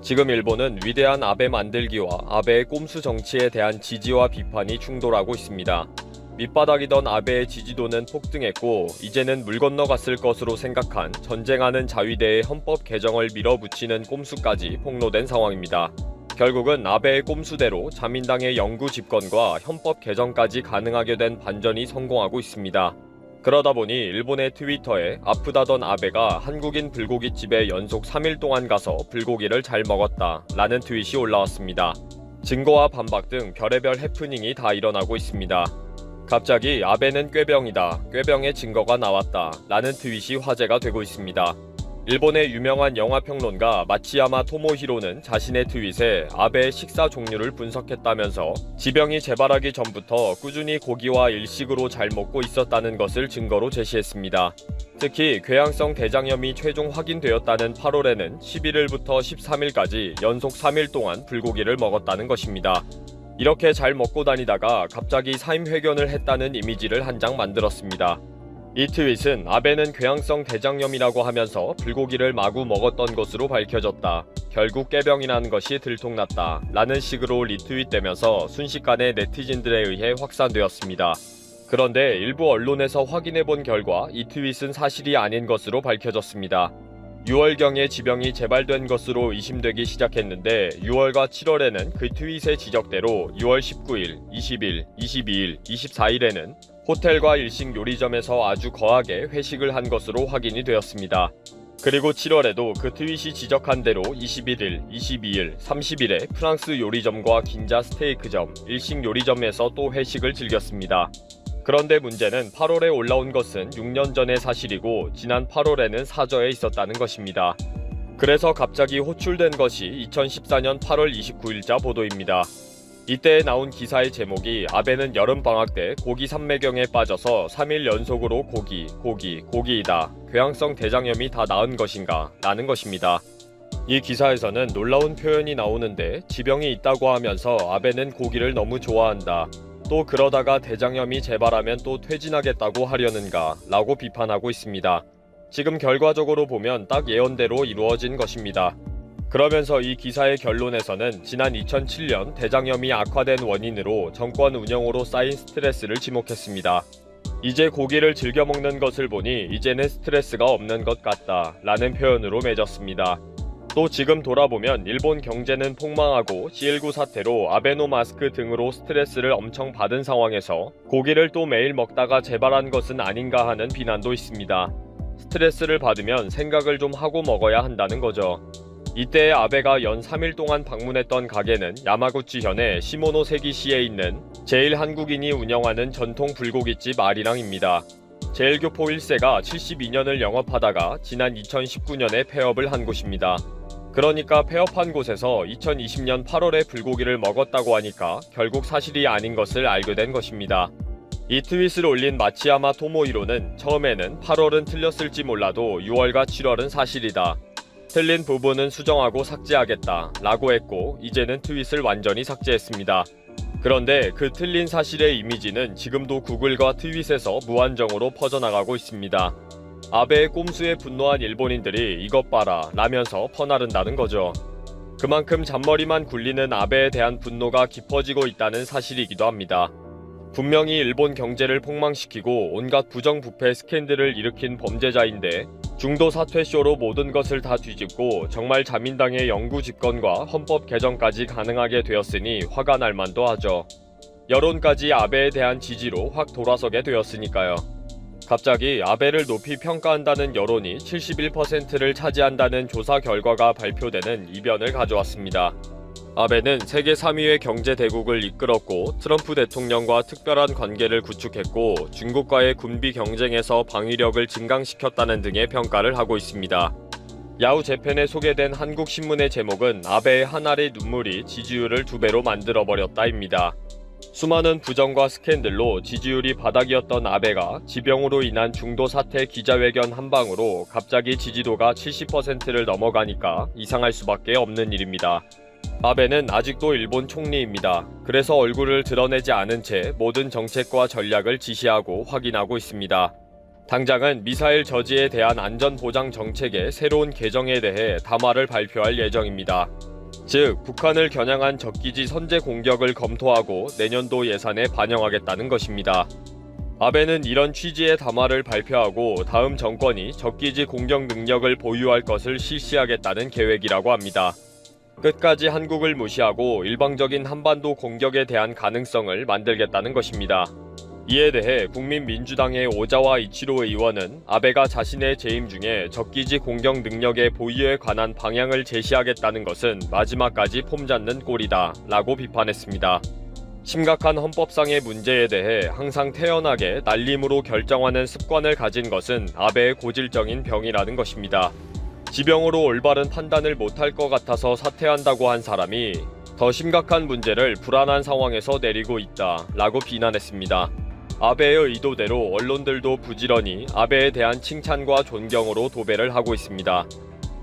지금 일본은 위대한 아베 만들기와 아베의 꼼수 정치에 대한 지지와 비판이 충돌하고 있습니다. 밑바닥이던 아베의 지지도는 폭등했고 이제는 물 건너갔을 것으로 생각한 전쟁하는 자위대의 헌법 개정을 밀어붙이는 꼼수까지 폭로된 상황입니다. 결국은 아베의 꼼수대로 자민당의 영구 집권과 헌법 개정까지 가능하게 된 반전이 성공하고 있습니다. 그러다 보니 일본의 트위터에 아프다던 아베가 한국인 불고기집에 연속 3일 동안 가서 불고기를 잘 먹었다 라는 트윗이 올라왔습니다. 증거와 반박 등 별의별 해프닝이 다 일어나고 있습니다. 갑자기 아베는 꾀병이다, 꾀병의 증거가 나왔다 라는 트윗이 화제가 되고 있습니다. 일본의 유명한 영화평론가 마치야마 토모히로는 자신의 트윗에 아베의 식사 종류를 분석했다면서 지병이 재발하기 전부터 꾸준히 고기와 일식으로 잘 먹고 있었다는 것을 증거로 제시했습니다. 특히 궤양성 대장염이 최종 확인되었다는 8월에는 11일부터 13일까지 연속 3일 동안 불고기를 먹었다는 것입니다. 이렇게 잘 먹고 다니다가 갑자기 사임회견을 했다는 이미지를 한 장 만들었습니다. 이 트윗은 아베는 궤양성 대장염이라고 하면서 불고기를 마구 먹었던 것으로 밝혀졌다. 결국 꾀병이라는 것이 들통났다. 라는 식으로 리트윗되면서 순식간에 네티즌들에 의해 확산되었습니다. 그런데 일부 언론에서 확인해본 결과 이 트윗은 사실이 아닌 것으로 밝혀졌습니다. 6월경에 지병이 재발된 것으로 의심되기 시작했는데 6월과 7월에는 그 트윗의 지적대로 6월 19일, 20일, 22일, 24일에는 호텔과 일식 요리점에서 아주 거하게 회식을 한 것으로 확인이 되었습니다. 그리고 7월에도 그 트윗이 지적한 대로 21일, 22일, 30일에 프랑스 요리점과 긴자 스테이크점, 일식 요리점에서 또 회식을 즐겼습니다. 그런데 문제는 8월에 올라온 것은 6년 전의 사실이고 지난 8월에는 사저에 있었다는 것입니다. 그래서 갑자기 호출된 것이 2014년 8월 29일자 보도입니다. 이때 나온 기사의 제목이 아베는 여름방학 때 고기 삼매경에 빠져서 3일 연속으로 고기이다. 궤양성 대장염이 다 나은 것인가? 라는 것입니다. 이 기사에서는 놀라운 표현이 나오는데 지병이 있다고 하면서 아베는 고기를 너무 좋아한다. 또 그러다가 대장염이 재발하면 또 퇴진하겠다고 하려는가? 라고 비판하고 있습니다. 지금 결과적으로 보면 딱 예언대로 이루어진 것입니다. 그러면서 이 기사의 결론에서는 지난 2007년 대장염이 악화된 원인으로 정권 운영으로 쌓인 스트레스를 지목했습니다. 이제 고기를 즐겨 먹는 것을 보니 이제는 스트레스가 없는 것 같다 라는 표현으로 맺었습니다. 또 지금 돌아보면 일본 경제는 폭망하고 C19 사태로 아베노 마스크 등으로 스트레스를 엄청 받은 상황에서 고기를 또 매일 먹다가 재발한 것은 아닌가 하는 비난도 있습니다. 스트레스를 받으면 생각을 좀 하고 먹어야 한다는 거죠. 이때 아베가 연 3일 동안 방문했던 가게는 야마구치현의 시모노세기시에 있는 제일 한국인이 운영하는 전통 불고기집 아리랑입니다. 제일교포 1세가 72년을 영업하다가 지난 2019년에 폐업을 한 곳입니다. 그러니까 폐업한 곳에서 2020년 8월에 불고기를 먹었다고 하니까 결국 사실이 아닌 것을 알게 된 것입니다. 이 트윗을 올린 마치야마 토모히로는 처음에는 8월은 틀렸을지 몰라도 6월과 7월은 사실이다. 틀린 부분은 수정하고 삭제하겠다 라고 했고 이제는 트윗을 완전히 삭제했습니다. 그런데 그 틀린 사실의 이미지는 지금도 구글과 트윗에서 무한정으로 퍼져나가고 있습니다. 아베의 꼼수에 분노한 일본인들이 이것 봐라 라면서 퍼나른다는 거죠. 그만큼 잔머리만 굴리는 아베에 대한 분노가 깊어지고 있다는 사실이기도 합니다. 분명히 일본 경제를 폭망시키고 온갖 부정부패 스캔들을 일으킨 범죄자인데 중도 사퇴쇼로 모든 것을 다 뒤집고 정말 자민당의 영구 집권과 헌법 개정까지 가능하게 되었으니 화가 날 만도 하죠. 여론까지 아베에 대한 지지로 확 돌아서게 되었으니까요. 갑자기 아베를 높이 평가한다는 여론이 71%를 차지한다는 조사 결과가 발표되는 이변을 가져왔습니다. 아베는 세계 3위의 경제 대국을 이끌었고 트럼프 대통령과 특별한 관계를 구축했고 중국과의 군비 경쟁에서 방위력을 증강시켰다는 등의 평가를 하고 있습니다. 야후 재팬에 소개된 한국 신문의 제목은 아베의 한 알의 눈물이 지지율을 2배로 만들어버렸다입니다. 수많은 부정과 스캔들로 지지율이 바닥이었던 아베가 지병으로 인한 중도 사퇴 기자회견 한 방으로 갑자기 지지도가 70%를 넘어가니까 이상할 수밖에 없는 일입니다. 아베는 아직도 일본 총리입니다. 그래서 얼굴을 드러내지 않은 채 모든 정책과 전략을 지시하고 확인하고 있습니다. 당장은 미사일 저지에 대한 안전보장 정책의 새로운 개정에 대해 담화를 발표할 예정입니다. 즉, 북한을 겨냥한 적기지 선제 공격을 검토하고 내년도 예산에 반영하겠다는 것입니다. 아베는 이런 취지의 담화를 발표하고 다음 정권이 적기지 공격 능력을 보유할 것을 실시하겠다는 계획이라고 합니다. 끝까지 한국을 무시하고 일방적인 한반도 공격에 대한 가능성을 만들겠다는 것입니다. 이에 대해 국민민주당의 오자와 이치로 의원은 아베가 자신의 재임 중에 적기지 공격 능력의 보유에 관한 방향을 제시하겠다는 것은 마지막까지 폼잡는 꼴이다 라고 비판했습니다. 심각한 헌법상의 문제에 대해 항상 태연하게 날림으로 결정하는 습관을 가진 것은 아베의 고질적인 병이라는 것입니다. 지병으로 올바른 판단을 못할 것 같아서 사퇴한다고 한 사람이 더 심각한 문제를 불안한 상황에서 내리고 있다 라고 비난했습니다. 아베의 의도대로 언론들도 부지런히 아베에 대한 칭찬과 존경으로 도배를 하고 있습니다.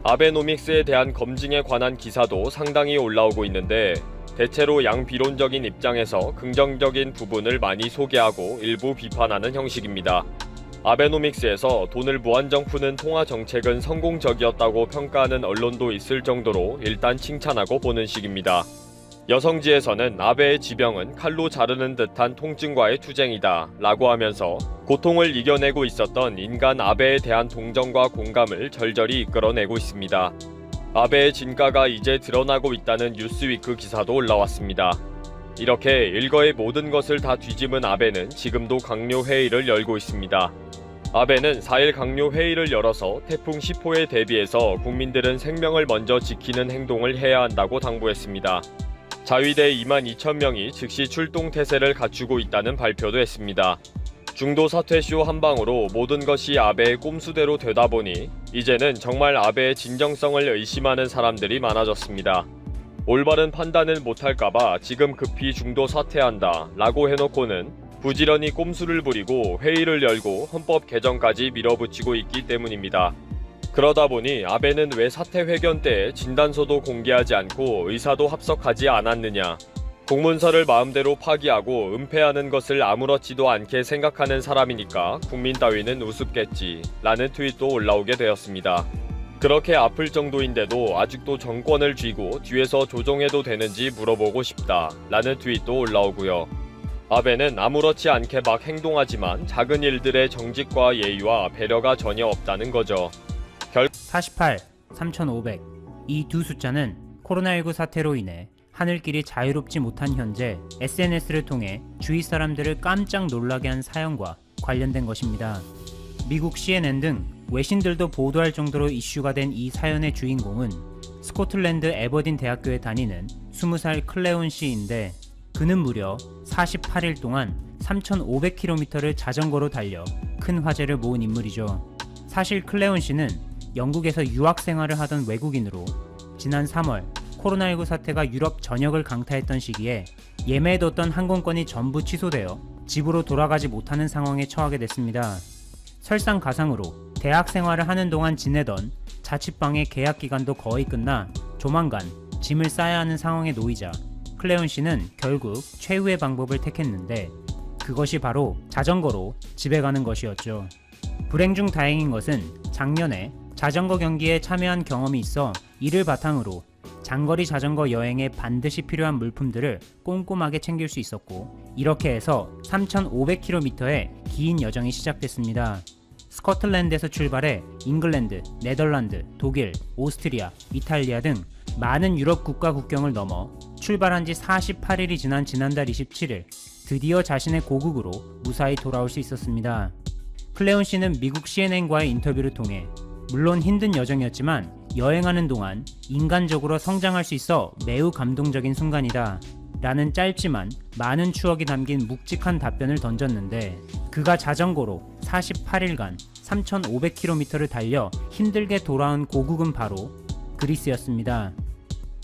아베노믹스에 대한 검증에 관한 기사도 상당히 올라오고 있는데 대체로 양비론적인 입장에서 긍정적인 부분을 많이 소개하고 일부 비판하는 형식입니다. 아베노믹스에서 돈을 무한정 푸는 통화 정책은 성공적이었다고 평가하는 언론도 있을 정도로 일단 칭찬하고 보는 식입니다. 여성지에서는 아베의 지병은 칼로 자르는 듯한 통증과의 투쟁이다 라고 하면서 고통을 이겨내고 있었던 인간 아베에 대한 동정과 공감을 절절히 이끌어내고 있습니다. 아베의 진가가 이제 드러나고 있다는 뉴스위크 기사도 올라왔습니다. 이렇게 일거의 모든 것을 다 뒤집은 아베는 지금도 강요 회의를 열고 있습니다. 아베는 4일 강요 회의를 열어서 태풍 10호에 대비해서 국민들은 생명을 먼저 지키는 행동을 해야 한다고 당부했습니다. 자위대 22,000명이 즉시 출동 태세를 갖추고 있다는 발표도 했습니다. 중도 사퇴쇼 한 방으로 모든 것이 아베의 꼼수대로 되다 보니 이제는 정말 아베의 진정성을 의심하는 사람들이 많아졌습니다. 올바른 판단을 못할까봐 지금 급히 중도 사퇴한다 라고 해놓고는 부지런히 꼼수를 부리고 회의를 열고 헌법 개정까지 밀어붙이고 있기 때문입니다. 그러다 보니 아베는 왜 사퇴 회견 때 진단서도 공개하지 않고 의사도 합석하지 않았느냐, 공문서를 마음대로 파기하고 은폐하는 것을 아무렇지도 않게 생각하는 사람이니까 국민 따위는 우습겠지 라는 트윗도 올라오게 되었습니다. 그렇게 아플 정도인데도 아직도 정권을 쥐고 뒤에서 조종해도 되는지 물어보고 싶다 라는 트윗도 올라오고요. 아베는 아무렇지 않게 막 행동하지만 작은 일들의 정직과 예의와 배려가 전혀 없다는 거죠. 48, 3,500. 이 두 숫자는 코로나19 사태로 인해 하늘길이 자유롭지 못한 현재 SNS를 통해 주위 사람들을 깜짝 놀라게 한 사연과 관련된 것입니다. 미국 CNN 등 외신들도 보도할 정도로 이슈가 된 이 사연의 주인공은 스코틀랜드 에버딘 대학교에 다니는 20살 클레온 씨인데 그는 무려 48일 동안 3,500km를 자전거로 달려 큰 화제를 모은 인물이죠. 사실 클레온 씨는 영국에서 유학 생활을 하던 외국인으로 지난 3월 코로나19 사태가 유럽 전역을 강타했던 시기에 예매해뒀던 항공권이 전부 취소되어 집으로 돌아가지 못하는 상황에 처하게 됐습니다. 설상가상으로 대학 생활을 하는 동안 지내던 자취방의 계약 기간도 거의 끝나 조만간 짐을 싸야 하는 상황에 놓이자 클레온 씨는 결국 최후의 방법을 택했는데 그것이 바로 자전거로 집에 가는 것이었죠. 불행 중 다행인 것은 작년에 자전거 경기에 참여한 경험이 있어 이를 바탕으로 장거리 자전거 여행에 반드시 필요한 물품들을 꼼꼼하게 챙길 수 있었고 이렇게 해서 3,500km의 긴 여정이 시작됐습니다. 스코틀랜드에서 출발해 잉글랜드, 네덜란드, 독일, 오스트리아, 이탈리아 등 많은 유럽 국가 국경을 넘어 출발한 지 48일이 지난 지난달 27일 드디어 자신의 고국으로 무사히 돌아올 수 있었습니다. 클레온 씨는 미국 CNN과의 인터뷰를 통해 물론 힘든 여정이었지만 여행하는 동안 인간적으로 성장할 수 있어 매우 감동적인 순간이다 라는 짧지만 많은 추억이 담긴 묵직한 답변을 던졌는데 그가 자전거로 48일간 3,500km를 달려 힘들게 돌아온 고국은 바로 그리스였습니다.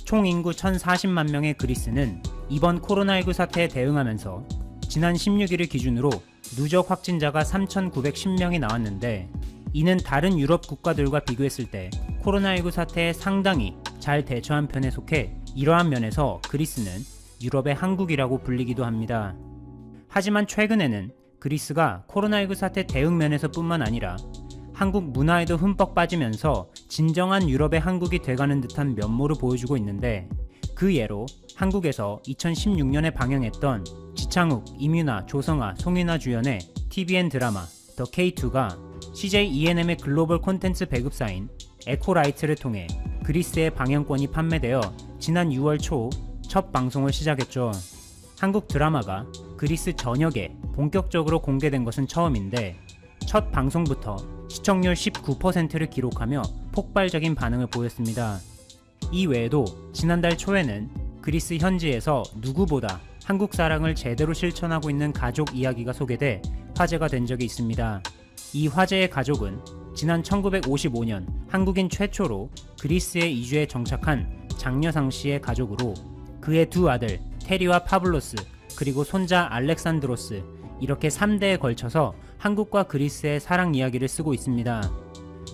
총 인구 1,040만 명의 그리스는 이번 코로나19 사태에 대응하면서 지난 16일을 기준으로 누적 확진자가 3,910명이 나왔는데 이는 다른 유럽 국가들과 비교했을 때 코로나19 사태에 상당히 잘 대처한 편에 속해 이러한 면에서 그리스는 유럽의 한국이라고 불리기도 합니다. 하지만 최근에는 그리스가 코로나19 사태 대응 면에서뿐만 아니라 한국 문화에도 흠뻑 빠지면서 진정한 유럽의 한국이 돼가는 듯한 면모를 보여주고 있는데, 그 예로 한국에서 2016년에 방영했던 지창욱, 임윤아, 조성아, 송윤아 주연의 TVN 드라마 더 K2가 CJ ENM의 글로벌 콘텐츠 배급사인 에코라이트를 통해 그리스의 방영권이 판매되어 지난 6월 초 첫 방송을 시작했죠. 한국 드라마가 그리스 전역에 본격적으로 공개된 것은 처음인데, 첫 방송부터 시청률 19%를 기록하며 폭발적인 반응을 보였습니다. 이 외에도 지난달 초에는 그리스 현지에서 누구보다 한국 사랑을 제대로 실천하고 있는 가족 이야기가 소개돼 화제가 된 적이 있습니다. 이 화제의 가족은 지난 1955년 한국인 최초로 그리스에 이주해 정착한 장여상 씨의 가족으로, 그의 두 아들 테리와 파블로스, 그리고 손자 알렉산드로스, 이렇게 3대에 걸쳐서 한국과 그리스의 사랑 이야기를 쓰고 있습니다.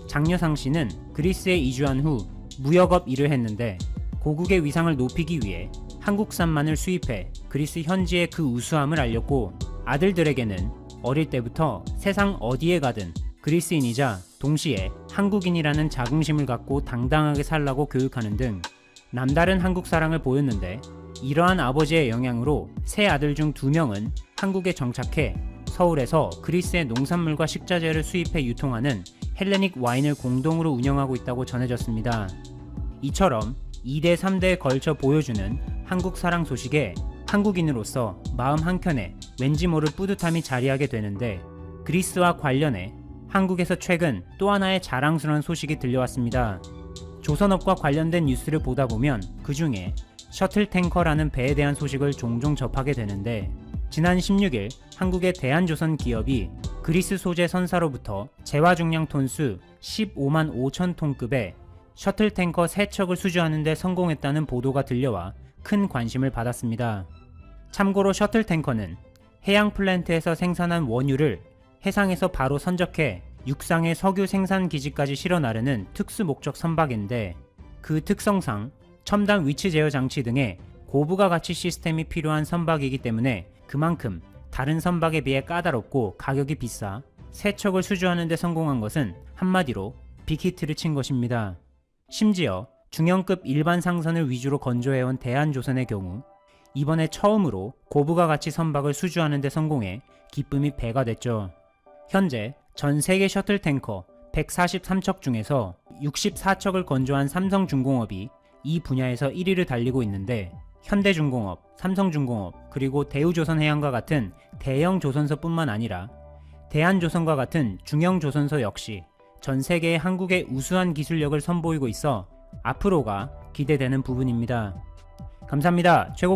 장여상 씨는 그리스에 이주한 후 무역업 일을 했는데, 고국의 위상을 높이기 위해 한국산만을 수입해 그리스 현지의 그 우수함을 알렸고, 아들들에게는 어릴 때부터 세상 어디에 가든 그리스인이자 동시에 한국인이라는 자긍심을 갖고 당당하게 살라고 교육하는 등 남다른 한국 사랑을 보였는데, 이러한 아버지의 영향으로 세 아들 중 2명은 한국에 정착해 서울에서 그리스의 농산물과 식자재를 수입해 유통하는 헬레닉 와인을 공동으로 운영하고 있다고 전해졌습니다. 이처럼 2대 3대에 걸쳐 보여주는 한국 사랑 소식에 한국인으로서 마음 한켠에 왠지 모를 뿌듯함이 자리하게 되는데, 그리스와 관련해 한국에서 최근 또 하나의 자랑스러운 소식이 들려왔습니다. 조선업과 관련된 뉴스를 보다 보면 그 중에 셔틀 탱커라는 배에 대한 소식을 종종 접하게 되는데, 지난 16일 한국의 대한조선 기업이 그리스 소재 선사로부터 재화 중량 톤수 15만 5천 톤급의 셔틀 탱커 3척을 수주하는 데 성공했다는 보도가 들려와 큰 관심을 받았습니다. 참고로 셔틀 탱커는 해양 플랜트에서 생산한 원유를 해상에서 바로 선적해 육상의 석유 생산 기지까지 실어 나르는 특수 목적 선박인데, 그 특성상 첨단 위치 제어 장치 등의 고부가 가치 시스템이 필요한 선박이기 때문에 그만큼 다른 선박에 비해 까다롭고 가격이 비싸 세 척을 수주하는 데 성공한 것은 한마디로 빅히트를 친 것입니다. 심지어 중형급 일반 상선을 위주로 건조해온 대한조선의 경우 이번에 처음으로 고부가 가치 선박을 수주하는 데 성공해 기쁨이 배가 됐죠. 현재 전 세계 셔틀 탱커 143척 중에서 64척을 건조한 삼성중공업이 이 분야에서 1위를 달리고 있는데, 현대중공업, 삼성중공업, 그리고 대우조선해양과 같은 대형 조선소뿐만 아니라 대한조선과 같은 중형 조선소 역시 전 세계에 한국의 우수한 기술력을 선보이고 있어 앞으로가 기대되는 부분입니다. 감사합니다. 최고